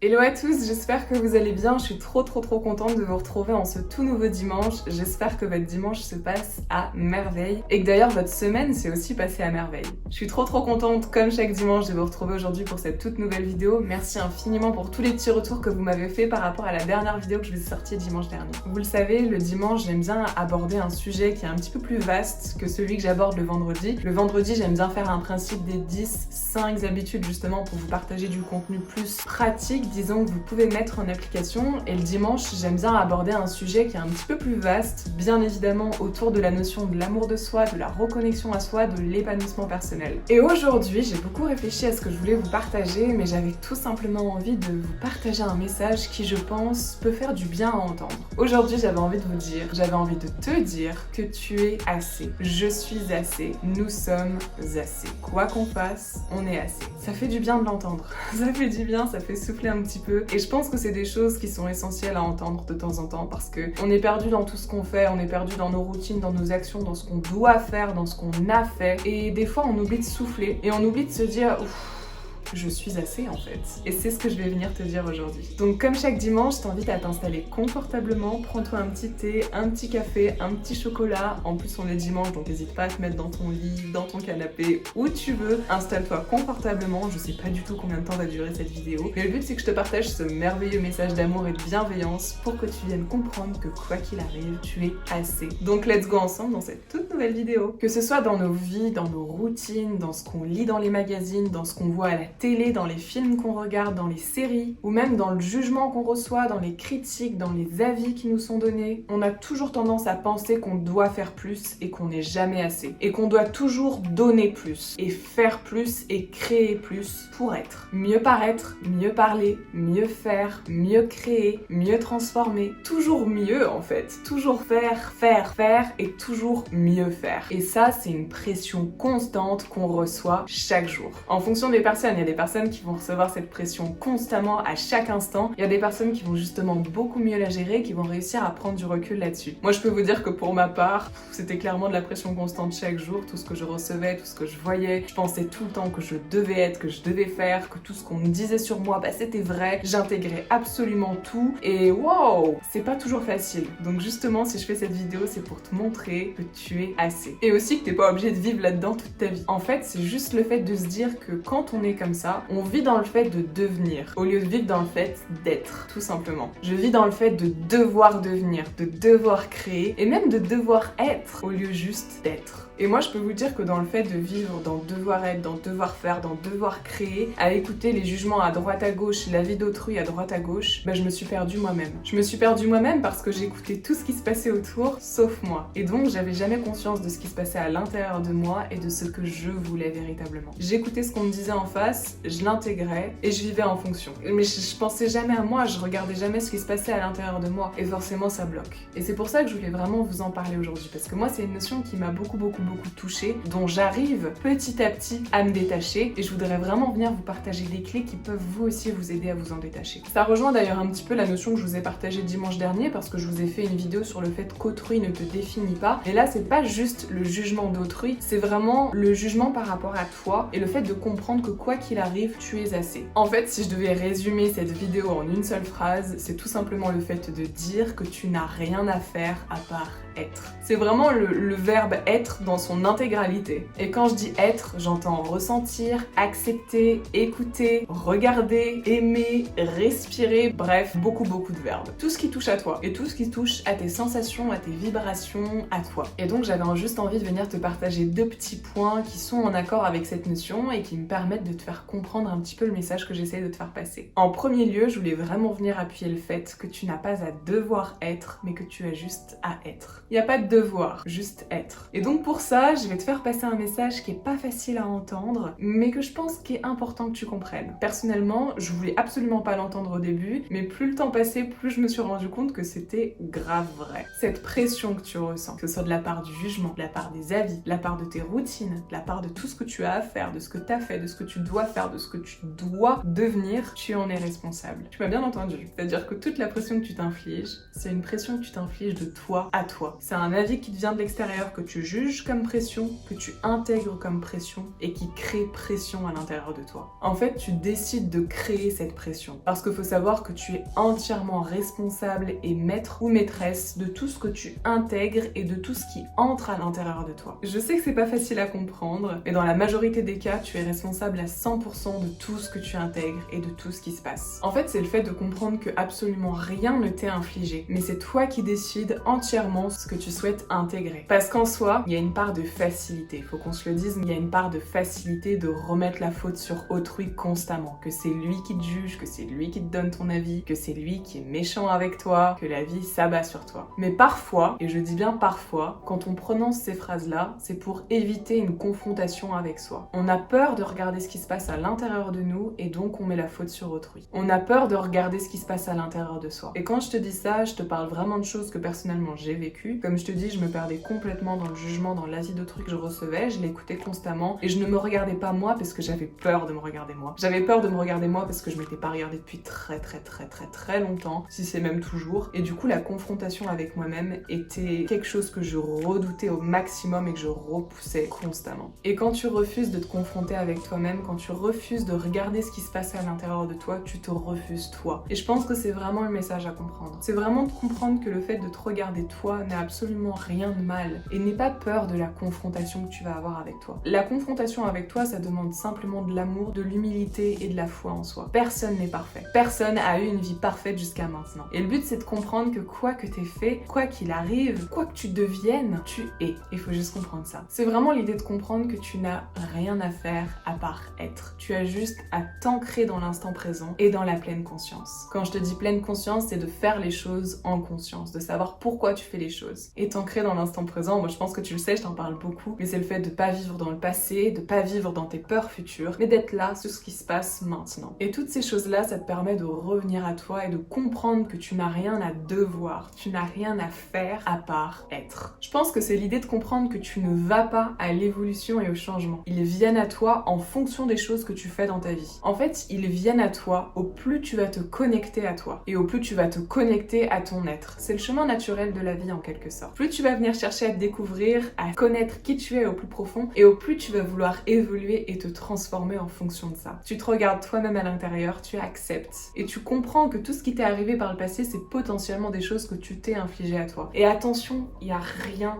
Hello à tous, j'espère que vous allez bien, je suis trop contente de vous retrouver en ce tout nouveau dimanche. J'espère que votre dimanche se passe à merveille et que d'ailleurs votre semaine s'est aussi passée à merveille. Je suis trop contente comme chaque dimanche de vous retrouver aujourd'hui pour cette toute nouvelle vidéo. Merci infiniment pour tous les petits retours que vous m'avez fait par rapport à la dernière vidéo que je vous ai sortie dimanche dernier. Vous le savez, le dimanche j'aime bien aborder un sujet qui est un petit peu plus vaste que celui que j'aborde le vendredi. Le vendredi j'aime bien faire un principe des 5 habitudes justement pour vous partager du contenu plus pratique, disons, que vous pouvez mettre en application. Et le dimanche, j'aime bien aborder un sujet qui est un petit peu plus vaste, bien évidemment autour de la notion de l'amour de soi, de la reconnexion à soi, de l'épanouissement personnel. Et aujourd'hui, j'ai beaucoup réfléchi à ce que je voulais vous partager, mais j'avais tout simplement envie de vous partager un message qui, je pense, peut faire du bien à entendre. Aujourd'hui, j'avais envie de vous dire, j'avais envie de te dire que tu es assez. Je suis assez. Nous sommes assez. Quoi qu'on fasse, on est assez. Ça fait du bien de l'entendre. Ça fait du bien, ça fait souffler un petit peu. Et je pense que c'est des choses qui sont essentielles à entendre de temps en temps parce que on est perdu dans tout ce qu'on fait, on est perdu dans nos routines, dans nos actions, dans ce qu'on doit faire, dans ce qu'on a fait. Et des fois, on oublie de souffler et on oublie de se dire ouf, je suis assez en fait. Et c'est ce que je vais venir te dire aujourd'hui. Donc comme chaque dimanche, je t'invite à t'installer confortablement, prends-toi un petit thé, un petit café, un petit chocolat. En plus on est dimanche, donc n'hésite pas à te mettre dans ton lit, dans ton canapé, où tu veux. Installe-toi confortablement, je sais pas du tout combien de temps va durer cette vidéo. Mais le but c'est que je te partage ce merveilleux message d'amour et de bienveillance pour que tu viennes comprendre que quoi qu'il arrive, tu es assez. Donc let's go ensemble dans cette toute nouvelle vidéo. Que ce soit dans nos vies, dans nos routines, dans ce qu'on lit dans les magazines, dans ce qu'on voit à la télé, dans les films qu'on regarde, dans les séries, ou même dans le jugement qu'on reçoit, dans les critiques, dans les avis qui nous sont donnés, on a toujours tendance à penser qu'on doit faire plus et qu'on n'est jamais assez. Et qu'on doit toujours donner plus, et faire plus, et créer plus pour être. Mieux paraître, mieux parler, mieux faire, mieux créer, mieux transformer. Toujours mieux en fait. Toujours faire, et toujours mieux faire. Et ça, c'est une pression constante qu'on reçoit chaque jour. En fonction des personnes, il y a des personnes qui vont recevoir cette pression constamment à chaque instant. Il y a des personnes qui vont justement beaucoup mieux la gérer, qui vont réussir à prendre du recul là-dessus. Moi, je peux vous dire que pour ma part, c'était clairement de la pression constante chaque jour. Tout ce que je recevais, tout ce que je voyais, je pensais tout le temps que je devais être, que je devais faire, que tout ce qu'on me disait sur moi, c'était vrai. J'intégrais absolument tout et wow, c'est pas toujours facile. Donc justement, si je fais cette vidéo, c'est pour te montrer que tu es assez. Et aussi que t'es pas obligé de vivre là-dedans toute ta vie. En fait, c'est juste le fait de se dire que quand on est comme ça, on vit dans le fait de devenir, au lieu de vivre dans le fait d'être, tout simplement. Je vis dans le fait de devoir devenir, de devoir créer, et même de devoir être, au lieu juste d'être. Et moi, je peux vous dire que dans le fait de vivre, dans devoir être, dans devoir faire, dans devoir créer, à écouter les jugements à droite à gauche, la vie d'autrui à droite à gauche, je me suis perdue moi-même. Je me suis perdue moi-même parce que j'écoutais tout ce qui se passait autour, sauf moi. Et donc, j'avais jamais conscience de ce qui se passait à l'intérieur de moi et de ce que je voulais véritablement. J'écoutais ce qu'on me disait en face, je l'intégrais et je vivais en fonction. Mais je pensais jamais à moi, je regardais jamais ce qui se passait à l'intérieur de moi. Et forcément, ça bloque. Et c'est pour ça que je voulais vraiment vous en parler aujourd'hui. Parce que moi, c'est une notion qui m'a beaucoup touchée, dont j'arrive petit à petit à me détacher. Et je voudrais vraiment venir vous partager des clés qui peuvent vous aussi vous aider à vous en détacher. Ça rejoint d'ailleurs un petit peu la notion que je vous ai partagée dimanche dernier parce que je vous ai fait une vidéo sur le fait qu'autrui ne te définit pas. Et là, c'est pas juste le jugement d'autrui, c'est vraiment le jugement par rapport à toi et le fait de comprendre que quoi qu'il arrive, tu es assez. En fait, si je devais résumer cette vidéo en une seule phrase, c'est tout simplement le fait de dire que tu n'as rien à faire à part être. C'est vraiment le verbe être dans son intégralité. Et quand je dis être, j'entends ressentir, accepter, écouter, regarder, aimer, respirer, bref, beaucoup de verbes. Tout ce qui touche à toi et tout ce qui touche à tes sensations, à tes vibrations, à toi. Et donc j'avais juste envie de venir te partager 2 petits points qui sont en accord avec cette notion et qui me permettent de te faire comprendre un petit peu le message que j'essaie de te faire passer. En premier lieu, je voulais vraiment venir appuyer le fait que tu n'as pas à devoir être, mais que tu as juste à être. Il n'y a pas de devoir, juste être. Et donc pour ça, je vais te faire passer un message qui est pas facile à entendre, mais que je pense qu'il est important que tu comprennes. Personnellement, je voulais absolument pas l'entendre au début, mais plus le temps passait, plus je me suis rendu compte que c'était grave vrai. Cette pression que tu ressens, que ce soit de la part du jugement, de la part des avis, de la part de tes routines, de la part de tout ce que tu as à faire, de ce que tu as fait, de ce que tu dois faire de ce que tu dois devenir, tu en es responsable. Tu m'as bien entendu. C'est-à-dire que toute la pression que tu t'infliges, c'est une pression que tu t'infliges de toi à toi. C'est un avis qui te vient de l'extérieur que tu juges comme pression, que tu intègres comme pression et qui crée pression à l'intérieur de toi. En fait, tu décides de créer cette pression. Parce qu'il faut savoir que tu es entièrement responsable et maître ou maîtresse de tout ce que tu intègres et de tout ce qui entre à l'intérieur de toi. Je sais que c'est pas facile à comprendre, mais dans la majorité des cas, tu es responsable à 100% de tout ce que tu intègres et de tout ce qui se passe. En fait, c'est le fait de comprendre que absolument rien ne t'est infligé, mais c'est toi qui décides entièrement ce que tu souhaites intégrer. Parce qu'en soi, il y a une part de facilité, faut qu'on se le dise, mais il y a une part de facilité de remettre la faute sur autrui constamment, que c'est lui qui te juge, que c'est lui qui te donne ton avis, que c'est lui qui est méchant avec toi, que la vie s'abat sur toi. Mais parfois, et je dis bien parfois, quand on prononce ces phrases-là, c'est pour éviter une confrontation avec soi. On a peur de regarder ce qui se passe à l'intérieur de nous et donc on met la faute sur autrui. On a peur de regarder ce qui se passe à l'intérieur de soi. Et quand je te dis ça, je te parle vraiment de choses que personnellement j'ai vécues. Comme je te dis, je me perdais complètement dans le jugement, dans l'avis d'autrui que je recevais, je l'écoutais constamment et je ne me regardais pas moi parce que j'avais peur de me regarder moi. J'avais peur de me regarder moi parce que je m'étais pas regardée depuis très longtemps, si c'est même toujours. Et du coup, la confrontation avec moi-même était quelque chose que je redoutais au maximum et que je repoussais constamment. Et quand tu refuses de te confronter avec toi-même, quand tu refuses de regarder ce qui se passe à l'intérieur de toi, tu te refuses toi. Et je pense que c'est vraiment le message à comprendre. C'est vraiment de comprendre que le fait de te regarder toi n'a absolument rien de mal. Et n'aie pas peur de la confrontation que tu vas avoir avec toi. La confrontation avec toi, ça demande simplement de l'amour, de l'humilité et de la foi en soi. Personne n'est parfait. Personne a eu une vie parfaite jusqu'à maintenant. Et le but, c'est de comprendre que quoi que t'aies fait, quoi qu'il arrive, quoi que tu deviennes, tu es. Il faut juste comprendre ça. C'est vraiment l'idée de comprendre que tu n'as rien à faire à part être. Tu as juste à t'ancrer dans l'instant présent et dans la pleine conscience. Quand je te dis pleine conscience, c'est de faire les choses en conscience, de savoir pourquoi tu fais les choses. Et t'ancrer dans l'instant présent, moi je pense que tu le sais, je t'en parle beaucoup, mais c'est le fait de pas vivre dans le passé, de pas vivre dans tes peurs futures, mais d'être là sur ce qui se passe maintenant. Et toutes ces choses-là, ça te permet de revenir à toi et de comprendre que tu n'as rien à devoir, tu n'as rien à faire à part être. Je pense que c'est l'idée de comprendre que tu ne vas pas à l'évolution et au changement. Ils viennent à toi en fonction des choses que tu fais dans ta vie. En fait, ils viennent à toi au plus tu vas te connecter à toi et au plus tu vas te connecter à ton être. C'est le chemin naturel de la vie en quelque sorte. Plus tu vas venir chercher à te découvrir, à connaître qui tu es au plus profond et au plus tu vas vouloir évoluer et te transformer en fonction de ça. Tu te regardes toi-même à l'intérieur, tu acceptes et tu comprends que tout ce qui t'est arrivé par le passé, c'est potentiellement des choses que tu t'es infligé à toi. Et attention, il y a rien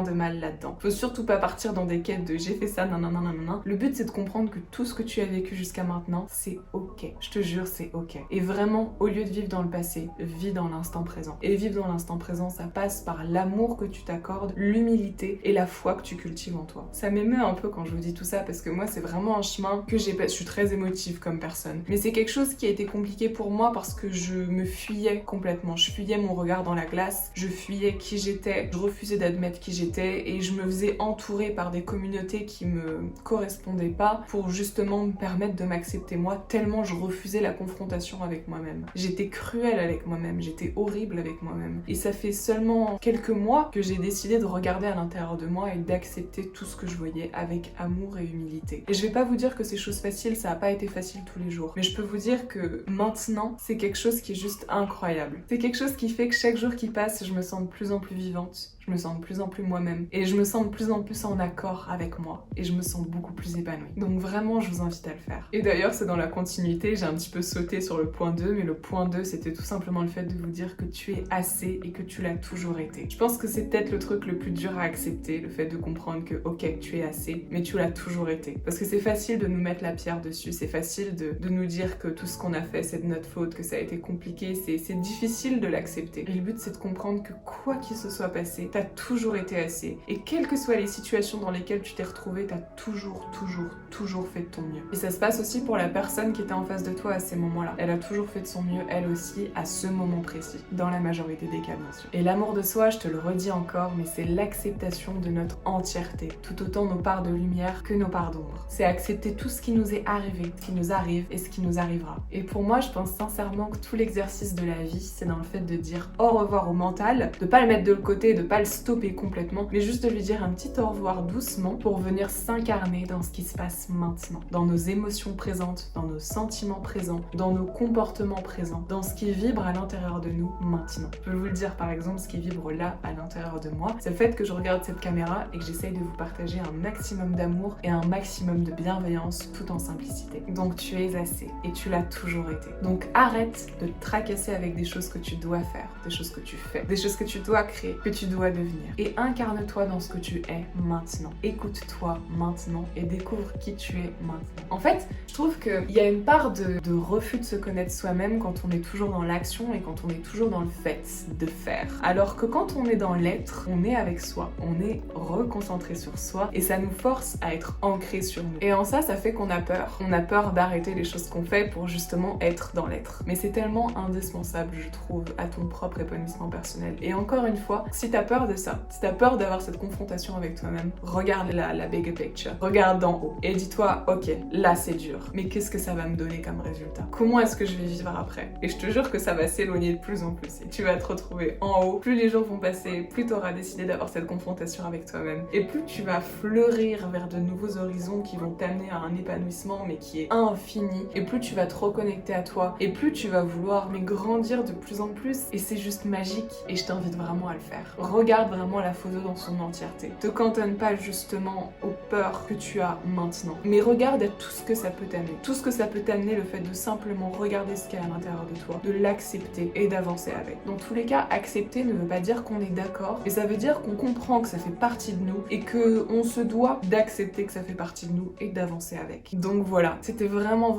de mal là-dedans. Faut surtout pas partir dans des quêtes de j'ai fait ça, nanana. Le but c'est de comprendre que tout ce que tu as vécu jusqu'à maintenant, c'est ok. Je te jure, c'est ok. Et vraiment, au lieu de vivre dans le passé, vis dans l'instant présent. Et vivre dans l'instant présent, ça passe par l'amour que tu t'accordes, l'humilité et la foi que tu cultives en toi. Ça m'émeut un peu quand je vous dis tout ça parce que moi, c'est vraiment un chemin que j'ai pas. Je suis très émotive comme personne. Mais c'est quelque chose qui a été compliqué pour moi parce que je me fuyais complètement. Je fuyais mon regard dans la glace, je fuyais qui j'étais, je refusais d'admettre qui j'étais et je me faisais entourer par des communautés qui me correspondaient pas pour justement me permettre de m'accepter moi tellement je refusais la confrontation avec moi-même. J'étais cruelle avec moi-même, j'étais horrible avec moi-même. Et ça fait seulement quelques mois que j'ai décidé de regarder à l'intérieur de moi et d'accepter tout ce que je voyais avec amour et humilité. Et je vais pas vous dire que c'est chose facile, ça a pas été facile tous les jours. Mais je peux vous dire que maintenant, c'est quelque chose qui est juste incroyable. C'est quelque chose qui fait que chaque jour qui passe, je me sens de plus en plus vivante. Je me sens de plus en plus moi-même et je me sens de plus en plus en accord avec moi et je me sens beaucoup plus épanouie. Donc vraiment, je vous invite à le faire. Et d'ailleurs, c'est dans la continuité, j'ai un petit peu sauté sur le point 2, mais le point 2, c'était tout simplement le fait de vous dire que tu es assez et que tu l'as toujours été. Je pense que c'est peut-être le truc le plus dur à accepter, le fait de comprendre que ok, tu es assez, mais tu l'as toujours été. Parce que c'est facile de nous mettre la pierre dessus, c'est facile de nous dire que tout ce qu'on a fait, c'est de notre faute, que ça a été compliqué, c'est difficile de l'accepter. Et le but, c'est de comprendre que quoi qu'il se soit passé, t'as toujours été assez. Et quelles que soient les situations dans lesquelles tu t'es retrouvé, t'as toujours fait de ton mieux. Et ça se passe aussi pour la personne qui était en face de toi à ces moments-là. Elle a toujours fait de son mieux, elle aussi, à ce moment précis. Dans la majorité des cas, bien sûr. Et l'amour de soi, je te le redis encore, mais c'est l'acceptation de notre entièreté. Tout autant nos parts de lumière que nos parts d'ombre. C'est accepter tout ce qui nous est arrivé, ce qui nous arrive et ce qui nous arrivera. Et pour moi, je pense sincèrement que tout l'exercice de la vie, c'est dans le fait de dire au revoir au mental, de pas le mettre de côté, de pas le stopper complètement, mais juste de lui dire un petit au revoir doucement pour venir s'incarner dans ce qui se passe maintenant, dans nos émotions présentes, dans nos sentiments présents, dans nos comportements présents, dans ce qui vibre à l'intérieur de nous maintenant. Je peux vous le dire par exemple, ce qui vibre là à l'intérieur de moi, c'est le fait que je regarde cette caméra et que j'essaye de vous partager un maximum d'amour et un maximum de bienveillance tout en simplicité. Donc tu es assez et tu l'as toujours été. Donc arrête de te tracasser avec des choses que tu dois faire, des choses que tu fais, des choses que tu dois créer, que tu dois devenir. Et incarne-toi dans ce que tu es maintenant. Écoute-toi maintenant et découvre qui tu es maintenant. En fait, je trouve qu'il y a une part de refus de se connaître soi-même quand on est toujours dans l'action et quand on est toujours dans le fait de faire. Alors que quand on est dans l'être, on est avec soi, on est reconcentré sur soi et ça nous force à être ancré sur nous. Et en ça fait qu'on a peur. On a peur d'arrêter les choses qu'on fait pour justement être dans l'être. Mais c'est tellement indispensable, je trouve, à ton propre épanouissement personnel. Et encore une fois, si t'as peur de ça, si t'as peur d'avoir cette confrontation avec toi-même, regarde la bigger picture, regarde d'en haut et dis-toi, ok, là c'est dur, mais qu'est-ce que ça va me donner comme résultat? Comment est-ce que je vais vivre après? Et je te jure que ça va s'éloigner de plus en plus et tu vas te retrouver en haut. Plus les jours vont passer, plus t'auras décidé d'avoir cette confrontation avec toi-même et plus tu vas fleurir vers de nouveaux horizons qui vont t'amener à un épanouissement mais qui est infini, et plus tu vas te reconnecter à toi et plus tu vas vouloir mais grandir de plus en plus et c'est juste magique et je t'invite vraiment à le faire. Regarde vraiment la photo dans son entièreté. Te cantonne pas justement aux peurs que tu as maintenant, mais regarde à tout ce que ça peut t'amener. Tout ce que ça peut t'amener, le fait de simplement regarder ce qu'il y a à l'intérieur de toi, de l'accepter et d'avancer avec. Dans tous les cas, accepter ne veut pas dire qu'on est d'accord, mais ça veut dire qu'on comprend que ça fait partie de nous et que on se doit d'accepter que ça fait partie de nous et d'avancer avec. Donc voilà, c'était vraiment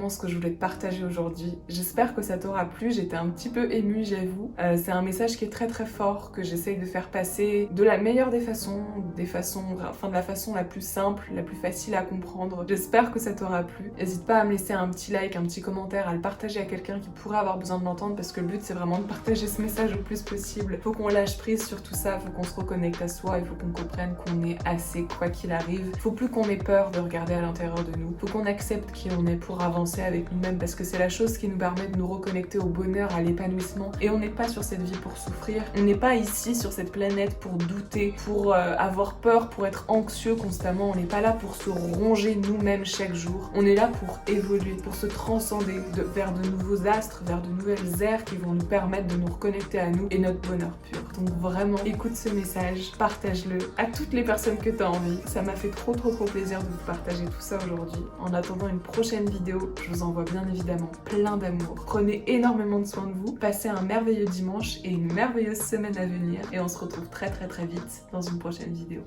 ce que je voulais te partager aujourd'hui. J'espère que ça t'aura plu, j'étais un petit peu émue, j'avoue. C'est un message qui est très fort, que j'essaye de faire passer de la meilleure des façons, de la façon la plus simple, la plus facile à comprendre. J'espère que ça t'aura plu. N'hésite pas à me laisser un petit like, un petit commentaire, à le partager à quelqu'un qui pourrait avoir besoin de l'entendre parce que le but c'est vraiment de partager ce message le plus possible. Faut qu'on lâche prise sur tout ça, faut qu'on se reconnecte à soi, il faut qu'on comprenne qu'on est assez quoi qu'il arrive. Faut plus qu'on ait peur de regarder à l'intérieur de nous. Faut qu'on accepte qui on est pour avancer avec nous-mêmes parce que c'est la chose qui nous permet de nous reconnecter au bonheur, à l'épanouissement. Et on n'est pas sur cette vie pour souffrir. On n'est pas ici sur cette planète pour douter, pour avoir peur, pour être anxieux constamment. On n'est pas là pour se ronger nous-mêmes chaque jour. On est là pour évoluer, pour se transcender vers de nouveaux astres, vers de nouvelles ères qui vont nous permettre de nous reconnecter à nous et notre bonheur pur. Donc vraiment, écoute ce message, partage-le à toutes les personnes que tu as envie. Ça m'a fait trop plaisir de vous partager tout ça aujourd'hui. En attendant une prochaine vidéo, je vous envoie bien évidemment plein d'amour. Prenez énormément de soin de vous, passez un merveilleux dimanche et une merveilleuse semaine à venir et on se retrouve très vite dans une prochaine vidéo.